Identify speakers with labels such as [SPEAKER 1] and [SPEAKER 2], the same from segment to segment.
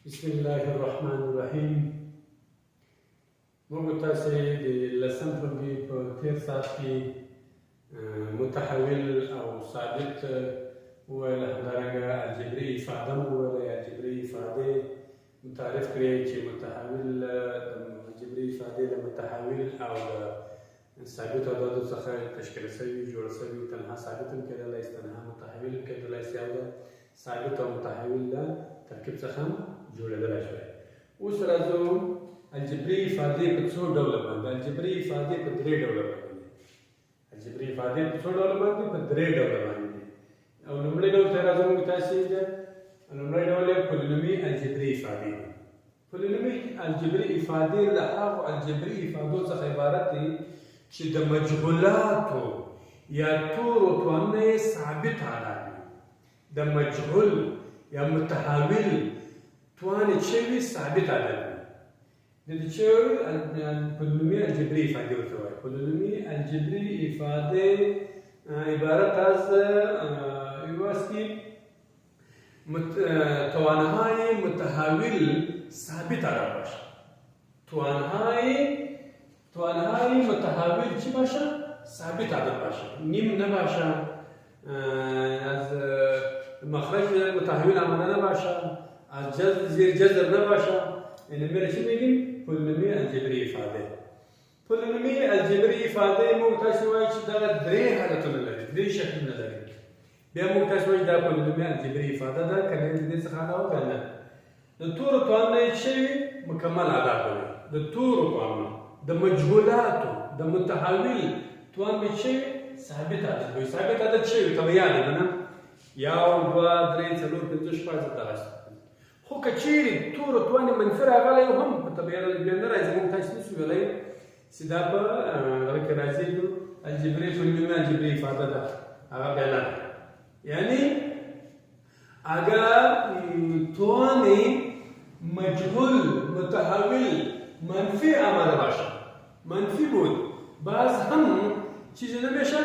[SPEAKER 1] بسم الله الرحمن الرحیم. موږ تاسو د لسم ټولګي په تیر ساعت کې متحول او ثابت وویل، همدارنګه الجبري افاده مو وویله. الجبري افادې متعرف کړئ چې متحول د الجبري افادې د متحول او د ثابت اعدادو څخه تشکیل شوي جوړ شوي. تنها ثابت هم کېدلی شي، تنها متحول هم کېدلی شي، او د ثابت او متحول له ترکیب څخه هم جوړېدلی شوی. اوس راځو الجبري افادې په څو ډوله باندې. الجبري افادې په درې ډوله باندې دي. الجبري افادې په څو ډوله باندې؟ په درې ډوله باندې دي. او لومړی ډول ته راځو موږ تاسې ده. لومړی ډول یې پولینومي الجبري افادې دي. پولینومي الجبري افادې له هغو الجبري افادو څخه عبارت دي چې د مجهولاتو یا تورو توانونه یې ثابت حالات دي. د مجهول یا متحول توانې چې وي ثابت عدد وي. د دې چې پولینومي الجبري افادې ورته وایي. پولینومي الجبري افادې عبارت از یواستی توانهای متحول ثابت عدد باشه. توانهای متحول چی باشه؟ ثابت عدد باشه، نیم نباشه، از مخرج متحول عمله نباشه، از زیر جذر نباشه. یعنی میره چی میگیم؟ پولینومی الجبري افاده. پولینومی الجبري افاده موږ تاسو وایي چې دا درې حالتونه لري، درې شکلونه لري. بیا موږ تاسو وایي دا پولینومی الجبري افاده ده، که نه د دې څخه علاوه که نه. د تورو توانونه یې چې وي مکمل عدد وي. د تورو توانونه، د مجهولاتو، د متحول توان به چې ثابت عدد وي. ثابت عدد چې وي ته به یاد ده نه؟ یو، دوه، درې، څلور، پنځه، شپږ، دغسې. خو که چیرې تورو توانې منفي راغلی هم په طبیعت بیا نه راځي. موږ تاسو نشو ویلی چې دا په هغه کې راځي الجبري پولینومي الجبري افاده ده، هغه بیا نه ده. یعنی اگر توان مجهول متحول منفی آمده باشد، منفی بود، باز هم چیزی نمیشه.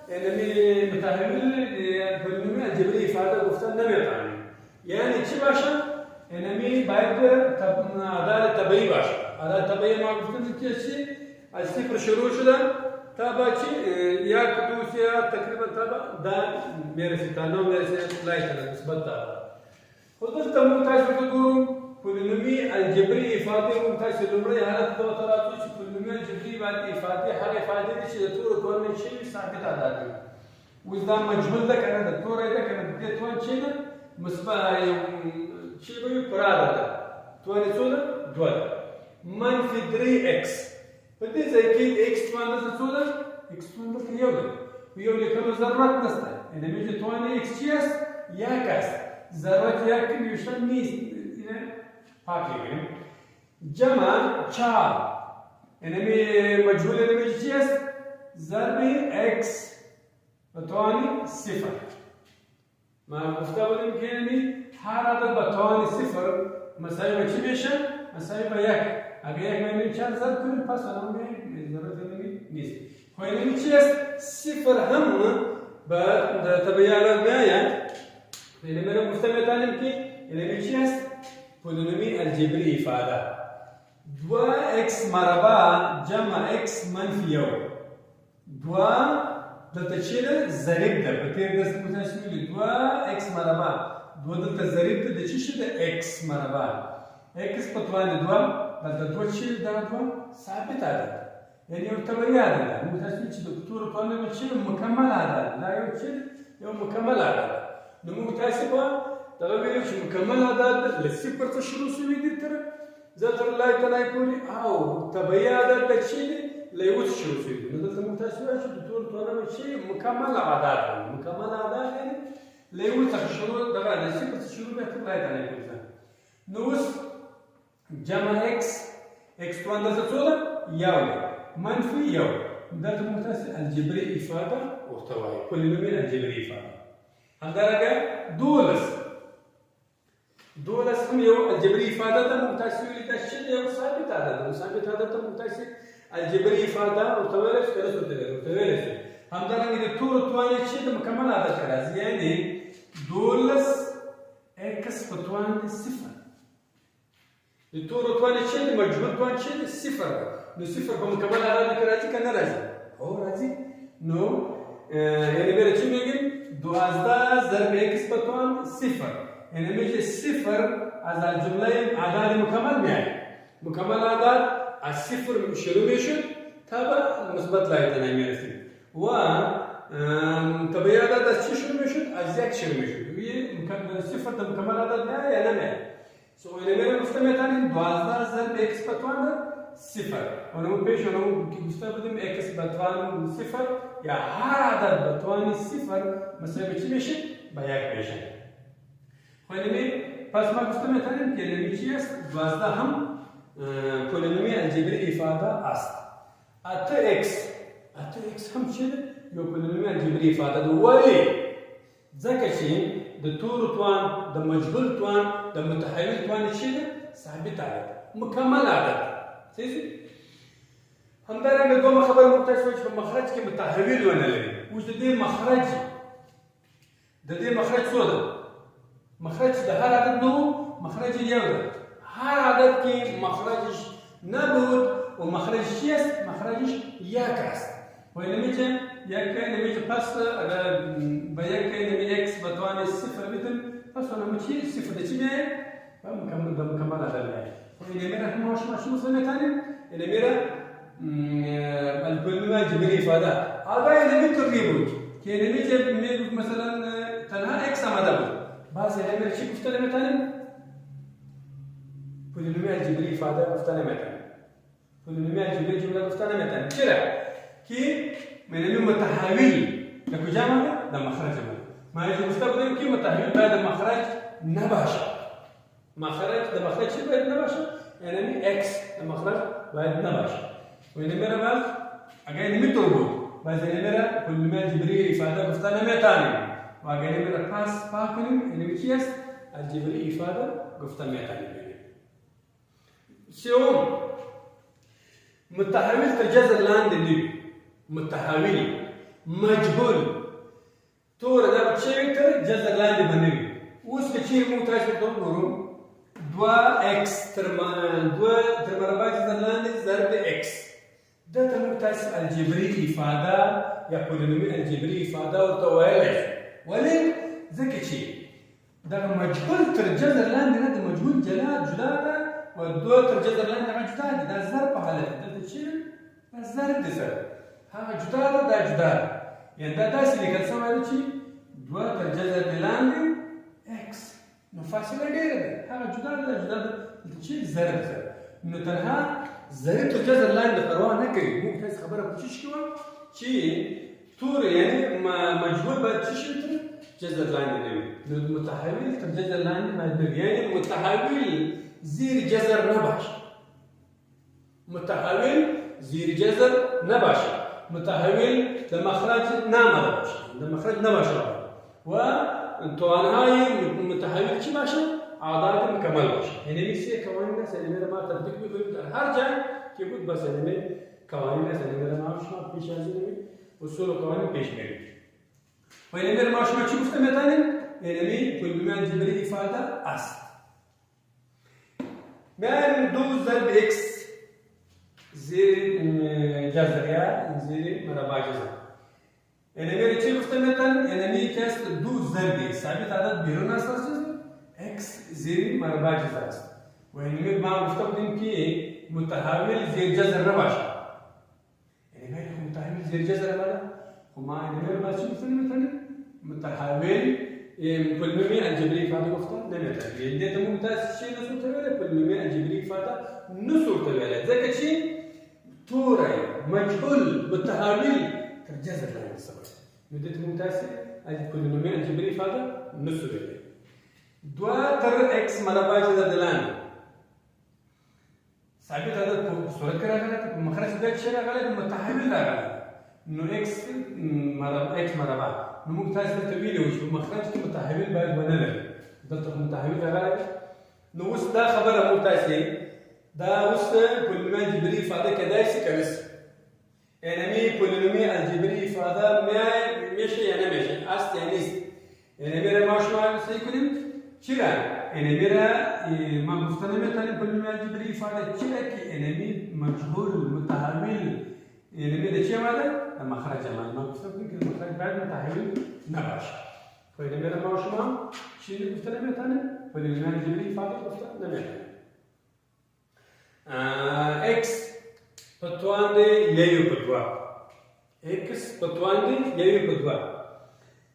[SPEAKER 1] یعنی متحول پولینومی الجبري افاده گفتن نمیتونیم. یعنی چی باشه؟ یعنی باید عدد طبیعی باشه. عدد طبیعی ما گفتن که چی؟ از صفر شروع شده تا با چی؟ یک، دو، سه تقریبا تا دا میرسه، تا نو میرسه لایت نسبت تا. خود دلته موږ تاسو ته ګورو پولینومي الجبري افاده. موږ تاسو لومړی حالت ته ورته چې پولینومي الجبري افاده هغه افاده دي چې د تورو توان چې ثابت عدد وي. اوس دا مجهول ده که نه ده؟ توری ده که نه؟ د دې توان چې ده مثبت چې به وي پر عدد ده. توان یې څو ده؟ دوه ده. منفي 3x. په دې ځای کې د x توان دلته څو ده؟ x توان دلته یو ده. په یو لیکلو ضرورت نشته. یعنی چې توان x چی است؟ یک است. ضرورت یک نوشتن نیست. پاک لیکنیم. جمع 4. یعنی مجهول نمیشه چی است؟ ضرب x به توان 0. ما گفته بودیم که یعنی هر عدد به توان 0 مساوی به چی میشه؟ مساوی به 1. اگر 1 می‌بینیم 4 ضرب کنیم پس الان ضرورت نیست. خب یعنی چی است؟ 0 هم به طبیعی عدد میآید. یعنی من گفته میتونیم که یعنی چی است؟ پولینومی الجبري افاده 2x مربع جمع x منفی 1. 2 دلته چی ده؟ ضریب ده. په تیر درس کې تاسو ویلي 2x مربع 2 دلته ضریب ده. د چی شي ده؟ x مربع. x په توان 2 دلته 2 چی ده؟ 2 ثابت عدد. یعنی یو طبیعي عدد ده. موږ تاسو چې د تورو توانونه چې مکمل عدد دا یو چې یو مکمل عدد. نو موږ تاسو په دغه ویلو چې مکمل عدد له صفر څخه شروع شوي دي تر ذکر الله تعالی پورې، او طبیعي عدد د چې له یو څخه شروع شوي دي. نو دلته موږ تاسو وایو چې د تورو توانونه چې مکمل عدد دي. مکمل عدد یعنی له یو څخه شروع دغه د صفر څخه شروع به تر الله تعالی پورې. نو اوس جمع x توان دلته څو ده؟ یو ده. منفي 1. دلته موږ تاسو الجبري افاده ورته وایو. پولینومي الجبري افاده. همدارنګه 12 هم یو الجبري افاده ده. موږ تاسو ویلي دا چې یو ثابت عدد ده. ثابت عدد ته موږ تاسو الجبري افاده ورته ویلی شو، که نه ورته ویلی شو. همدارنګه د تورو توان یې چې د مکمل عدد څخه راځي. یعنی 12 x په توان 0. التور توان تشيل مجهول توان تشيل صفر نو صفر بمكمل على ذكراتي كان رازي هو رازي نو يعني بيرتشي نيجي دو ازدا ضرب اكس بتوان صفر يعني ميجي صفر از الجمله اعداد مكمل يعني مكمل اعداد الصفر شنو ميشن تابع مثبت لا يتنامي و طبيعي عدد شنو ميشن ازيك شنو ميشن هي صفر ده مكمل عدد لا يعني ما سو اللي انا مستمع ثاني 12 ضرب اكس بتوان صفر وانا بيش انا مستخدم اكس بتوان صفر يا هر عدد بتوان صفر مثلا بتشي بياك بيشن خليني بس ما مستمع ثاني كلمه چیست 12 هم پولینومی الجبری افاده است ات اكس هم چیه یو پولینومی الجبری افاده دو ولی ځکه چې د تور توان د مجهول توان د متحول توان چیه ثابت عدد مکمل عدد صحیح همدارنګه دوه خبره مختص شوه چې په مخرج کې متحول ونه لري اوس د دې مخرج څو ده مخرج د هر عدد نو مخرج یو ده هر عدد کې مخرجش نبود و مخرجش چیست مخرجش یک است و نمیشه یک نمیشه پس اگر به یک نمی اکس بتوان صفر بدم پس انا میشه صفر ده چی میشه مکمل عدد میشه و نمیره هم شو مثلا ثاني نمیره البولينوم الجبري افاده هذا نمی تريبوت که نمیشه میگه مثلا تنها اکس آمده بود باز نمیره چی گفته ثاني پولینومی الجبری افاده گفتن میتونه پولینومی الجبری جمله گفتن میتونه چرا که پولینوم متحول در کجا مونه در مخرج مونه ما یه گفته بودیم که متحول باید در مخرج نباشه در مخرج چی باید نباشه یعنی اکس در مخرج باید نباشه و این میره باز اگر نمیتونه بود باز این میره پولینومی الجبری افاده گفتن میتونه و اگر میره پاس کنیم این چی است الجبری افاده گفتن میتونه شوم متحول تجذر لاند نبي متحول مجهول تور ده بتشيك جذر لاند بنبي وش كثير مو تاش بتقولون 2x ترمربع جذر لاند ضرب x ده تمتاز الجبري افاده يا بولينومي الجبري افاده وتوالف ولكن ذكي شيء ده مجهول تجذر لاند ده مجهول جدا والدو ترجذر لنا جداد ده ضرب حالته ده تشيل الضرب ده ضرب ها جداد ده جداد يعني ده داس اللي كان سوى ده شيء دو ترجذر لنا اكس نفاصله غير ده ها جداد ده جداد تشيل ضرب انه تنها ضرب ترجذر لنا پروا نکړي مو تاسو خبره کوشش کوم چې تور يعني مجهول بعد تشيل جذر لنا ده متحول ترجذر لنا يعني متحول زیر جذر نباشه متحول زیر جذر نباشه متحول لمخرج نامده باشه لمخرج نباشه و توانهای متحول چی باشه اعداد مکمل باشه یعنی میشه قوانین سلیمه ما تطبیق میکنیم در هر جای که بود بس سلیمه قوانین سلیمه ما شما پیش از این اصول و قوانین پیش میریم و یعنی ما شما چی گفته میتونیم یعنی پولینومی الجبری افاده است من دوز ضرب اكس زیر جذر یا زیر مربع جذر یعنی میره چی گفته میتن یعنی می کست دوز ضرب ثابت عدد بیرون است اکس زیر مربع جذر است و یعنی می ما گفته بودیم که متحول زیر جذر نباشه یعنی میره متحول زیر جذر نباشه خب ما یعنی میره ما چی گفته میتن متحول پولینومی الجبری افاده گفتن نمیتونه یعنی ده مو متاس شيء نسوت ولا پولینومی الجبری افاده نسوت ولا ذاك شيء توري مجهول متحول ترجذر له السبب مدة ممتاز البولينومي الجبري افاده نسوت ولا دوا تر اكس مربع جذر دلان ثابت هذا صورة كراغلة مخرج ده شيء راغلة متحول راغلة انه اكس مربع ممتاز تبيله وش مخرج متحول بعد ونلر ده متحول راغلة نو وس ده خبره ممتازه ده وس بولينومي الجبري افاده كدايس كبس يعني بولينومي الجبري افاده ماشي يعني ماشي است يعني يعني مره ماش ما سيكونم چرا انمي را ما گفتنم تاني پولینومی الجبری ifade چیه که انمي مجهول متحول انمي ده چیه ماده؟ مخرج ما گفتم که مخرج باید متحول نباشه. فانمي را ما شما چی گفتنم تاني پولینومی الجبری ifade گفتن نمیشه. x پتوانده یوی پتوا x پتوانده یوی پتوا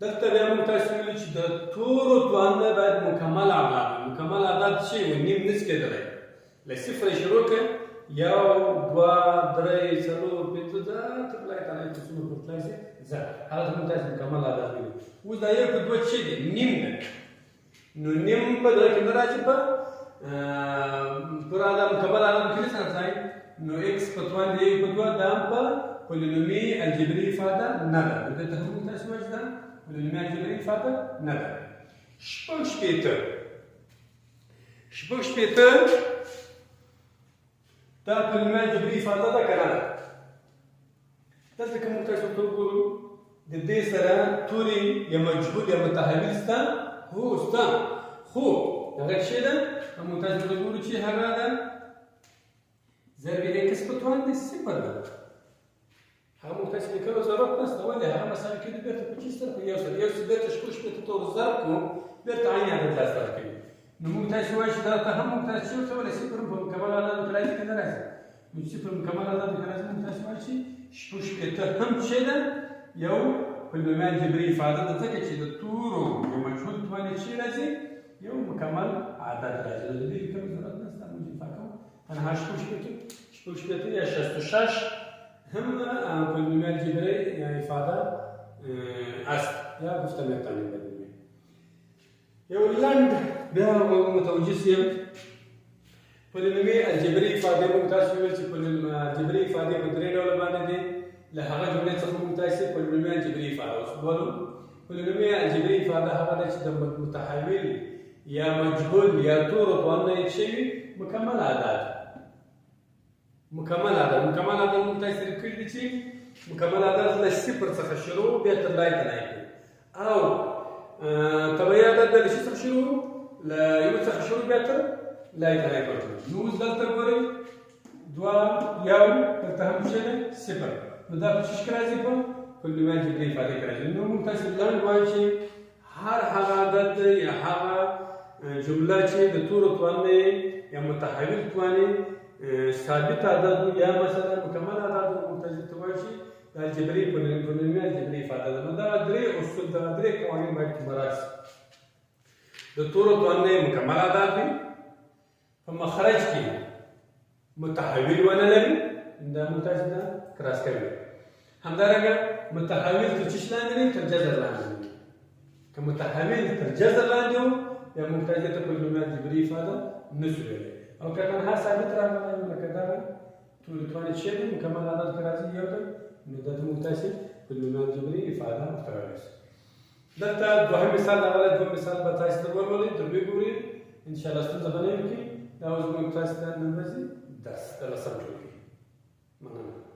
[SPEAKER 1] دلته بیا موږ تاسو ویلو چې د تورو توانده باید مکمل اعداد شي و نیم نس کېدلی له صفر شروع کړه یو دوه درې څلور پنځه تر لای تنه چې څومره پر تلای شي زه هغه موږ تاسو مکمل اعداد ویلو. اوس دا یو په دوه چې دی نیم ده نو نیم په دغه کې نه راځي په پوره اعداد مکمل اعداد کې سره ځای نو x پتوانده یوی پتوا دا هم په پولینومي الجبري ifade نه ده دلته موږ تاسو وایي دا پولینومي الجبري ifade نه ده. شپږ شپېته دا پولینومي الجبري ifade ده که نه ده. دلته که موږ تاسو ته وګورو د دې سره توري یا مجهول یا متحول شته هو شته خو هغه څه ده موږ تاسو ته وګورو چې هغه ده ضرب x پتوانده صفر ده. هغه موږ تاسو لیکلو ضرورت نشته ولې هغه مسایل کې بیرته په چیز سره یو څه بیرته شپږ شپېته ته ضرب کړو بیرته عین عدد تاسو سره کوي نو موږ تاسو وایو چې دا ته هم موږ تاسو څه ویلی صفر په مکمل اعداد کې راځي که نه راځي نو چې صفر مکمل اعداد کې راځي موږ تاسو وایو چې شپږ شپېته هم څه ده یو پولینومي الجبري ifade ده ځکه چې د تورو یا مجهول توانې څه راځي یو مکمل عدد راځي د دې لیکلو ضرورت نشته موږ دفاع کوو تنها شپږ شپېته یا 66 هم پولینومي الجبري ifade است یا گفتم تاني بدونی یو لنډ بیا متوجه سیم پولینومي الجبري ifade موږ تاسو ویل چې پولینومي الجبري ifade په درې ډول باندې دي له هغه جملې څخه موږ تاسو پولینومي الجبري ifade اوس ولو پولینومي الجبري ifade هغه ده چې د متحول یا مجهول یا تورو توانه شي مکمل اعداد موږ تاسو لیکلي دي چې مکمل اعداد له صفر څخه شروع بیا تر لای ته نه او طبیعي اعداد له څه څخه شروع له یو څخه شروع بیا تر لای ته نه کوي. نو اوس دلته ګورئ دوه یو دلته هم څه ده صفر نو دا په څه شکل راځي په پولینومي الجبري ifade کې راځي. نو موږ تاسو لنډ وایو چې هر هغه عدد یا هغه جمله چې د تورو توانې یا متحول توانې ثابت عدد یا مثلا مکمل عدد متجد تواشي الجبري پولینومي الجبري ifade ده. نو دا درې اصول دا درې قوانین باید مراعات شي. د تورو توانې مکمل عدد وي په مخرج کې متحول ونه لري دا متجد ده کراس کوي. همدارنګه متحول تر چش لاندې نه تر جذر لاندې که متحول تر جذر لاندې وو یا متجد پولینومي الجبري ifade نشو لري او که تنها ثابت راغلی لکه دا توري توانې چې دي مکمل عدد کې راځي یو ډول نو دا موږ تاسو پولینومي الجبري ifade ورته وایو. دلته دوهم مثال راغلی دوهم مثال به تاسو ته ولولئ تر دوی ګورئ انشاءالله ستونزه به نه وي دا اوس موږ تاسو ته نن ورځې درس د لسم جوړ کړي. مننه.